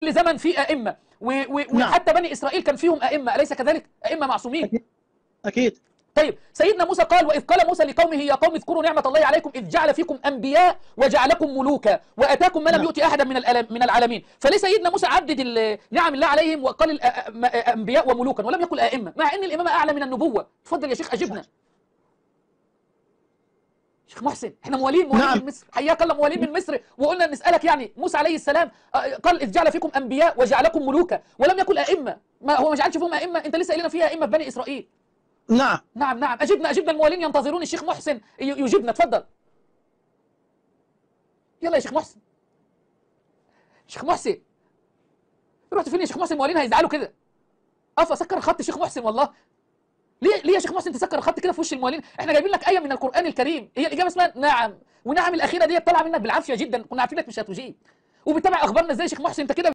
زمن فيه ائمه نعم. وحتى بني اسرائيل كان فيهم ائمه، اليس كذلك؟ ائمه معصومين. أكيد. طيب سيدنا موسى قال: وإذ قال موسى لقومه يا قوم اذكروا نعمة الله عليكم إذ جعل فيكم أنبياء وجعلكم ملوكا وآتاكم ما لم نعم. يؤت أحدا من العالمين. فليه سيدنا موسى عدد نعم الله عليهم وقال أنبياء وملوكا ولم يقل أئمة، مع أن الإمامة أعلى من النبوة؟ تفضل يا شيخ أجبنا. شيخ محسن، احنا موالين نعم. من مصر، حياك الله، موالين من مصر، وقلنا نسألك يعني موسى عليه السلام قال إذ جعل فيكم أنبياء وجعلكم ملوكا ولم يقل أئمة، ما هو ما جعلش فيهم أئمة؟ أنت لسه قايلنا فيها أئمة في بني إسرائيل. نعم. نعم أجبنا الموالين ينتظرون الشيخ محسن يجيبنا، تفضل. يلا يا شيخ محسن. شيخ محسن رحت فين يا شيخ محسن؟ الموالين هيزعلوا كده. اسكر خط الشيخ محسن والله. ليه يا شيخ محسن تسكر الخط كده في وش الموالين؟ احنا جايبين لك آية من القرآن الكريم، هي الإجابة اسمها نعم، ونعم الأخيرة دي طالعة منك بالعافية جدا، كنا عارفينك مش هتجيب. وبتتابع أخبارنا ازاي يا شيخ محسن انت كده؟